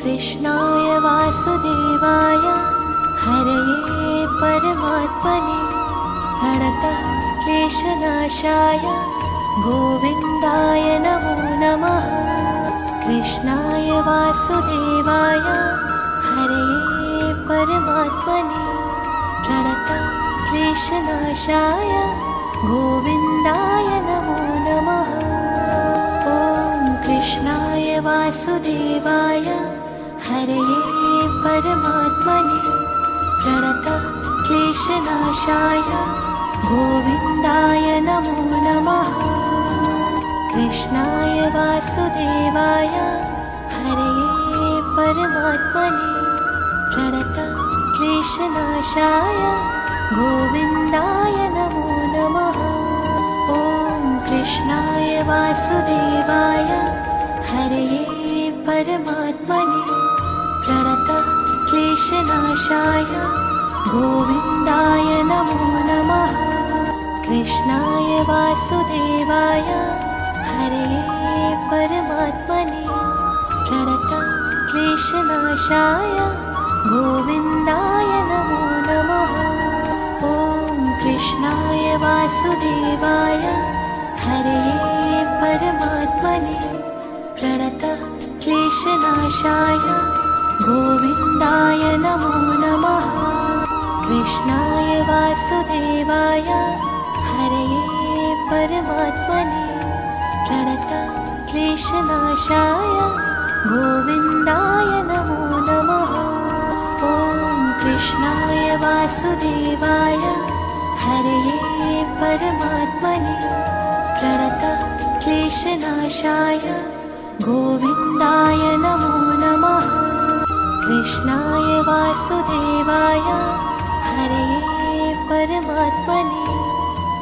कृष्णाय वासुदेवाय हरये परमात्मने प्रणतक्लेशनाशाय गोविन्दाय नमो नमः। कृष्णाय वासुदेवाय हरये परमात्मने प्रणतक्लेशनाशाय गोविन्दाय नमो नमः। ॐ कृष्णाय वासुदेवाय हरये परमात्मने प्रणतक्लेशनाशाय गोविन्दाय नमो नमः। कृष्णाय वासुदेवाय हरये परमात्मने प्रणतक्लेशनाशाय गोविन्दाय नमो नमः। ॐ कृष्णाय वासुदेवाय हरये परमात्मने प्रणतक्लेशनाशाय गोविन्दाय नमो नमः। कृष्णाय वासुदेवाय हरये परमात्मने प्रणतक्लेशनाशाय गोविन्दाय नमो नमः। ॐ कृष्णाय वासुदेवाय हरये परमात्मने प्रणतक्लेशनाशाय गोविन्दाय नमो नमः। कृष्णाय वासुदेवाय हरये परमात्मने प्रणतक्लेशनाशाय गोविन्दाय नमो नमः। ॐ कृष्णाय वासुदेवाय हरये परमात्मने प्रणतक्लेशनाशाय गोविन्दाय नमो नमः। कृष्णाय वासुदेवाय हरये परमात्मने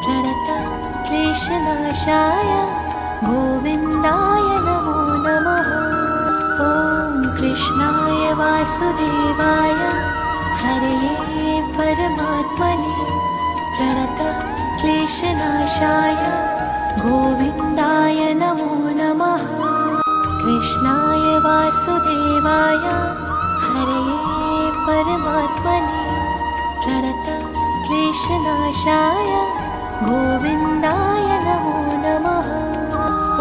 प्रणतक्लेशनाशाय गोविन्दाय नमो नमः। ॐ कृष्णाय वासुदेवाय हरये परमात्मने प्रणतक्लेशनाशाय गोविन्दाय नमो नमः। कृष्णाय वासुदेवाय हरये परमात्मने प्रणतक्लेशनाशाय गोविन्दाय नमो नमः।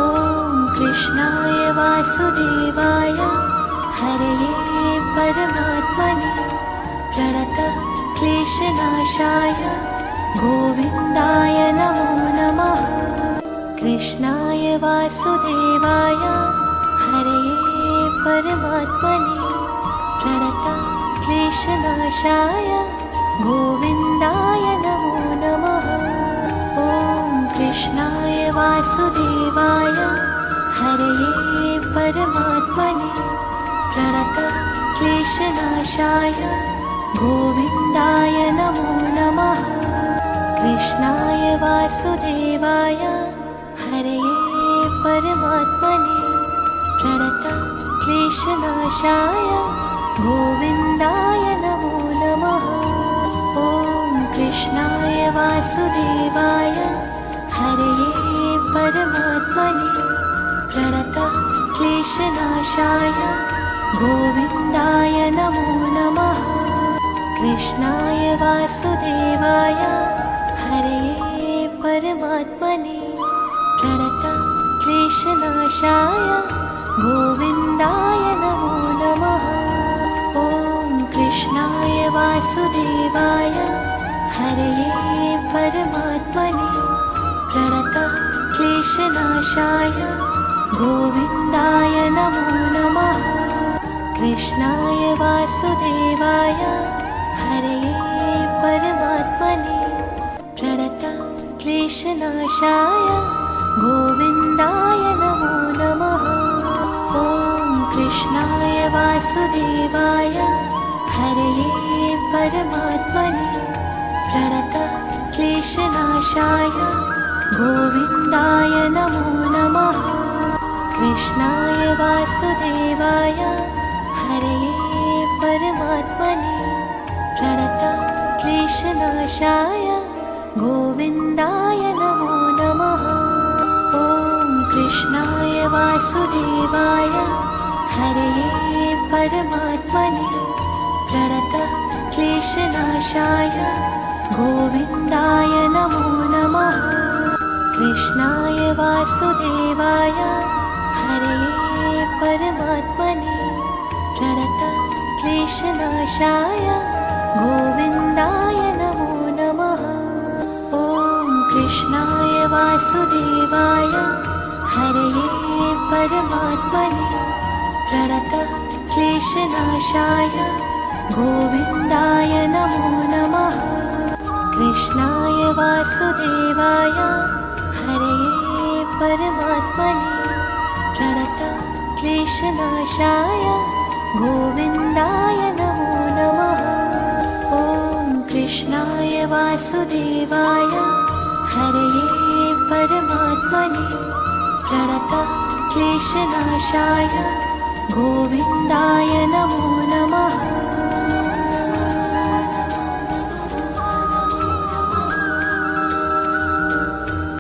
ॐ कृष्णाय वासुदेवाय हरये परमात्मने प्रणतक्लेशनाशाय गोविन्दाय नमो नमः। कृष्णाय वासुदेवाय हरये परमात्मने प्रणतक्लेशनाशाय गोविन्दाय नमो नमः। ॐ कृष्णाय वासुदेवाय हरये परमात्मने प्रणतक्लेशनाशाय गोविन्दाय नमो नमः। कृष्णाय वासुदेवाय हरये परमात्मने प्रणतक्लेशनाशाय गोविन्दाय नमो नमः। ॐ कृष्णाय वासुदेवाय हरये परमात्मने प्रणतक्लेशनाशाय गोविन्दाय नमो नमः। कृष्णाय वासुदेवाय हरये परमात्मने प्रणतक्लेशनाशाय गोविन्दाय नमो नमः। ॐ कृष्णाय वासुदेवाय हरये परमात्मने प्रणतक्लेशनाशाय गोविन्दाय नमो नमः। कृष्णाय वासुदेवाय हरये परमात्मने प्रणतक्लेशनाशाय गोविन्दाय नमो नमः। ॐ कृष्णाय वासुदेवाय हरये परमात्मने प्रणतक्लेशनाशाय गोविन्दाय नमो नमः। कृष्णाय वासुदेवाय हरये परमात्मने प्रणतक्लेशनाशाय गोविन्दाय नमो नमः। ॐ कृष्णाय वासुदेवाय हरये परमात्मने प्रणतः क्लेशनाशाय गोविन्दाय नमो नमः। कृष्णाय वासुदेवाय हरये परमात्मने प्रणतः क्लेशनाशाय गोविन्दाय नमो नमः। ॐ कृष्णाय वासुदेवाय हरये परमात्मने प्रणतः क्लेशनाशाय गोविन्दाय नमो नमः। कृष्णाय वासुदेवाय हरये परमात्मने प्रणतः क्लेशनाशाय गोविन्दाय नमो नमः। ॐ कृष्णाय वासुदेवाय हरये परमात्मने प्रणतः क्लेशनाशाय गोविन्दाय नमो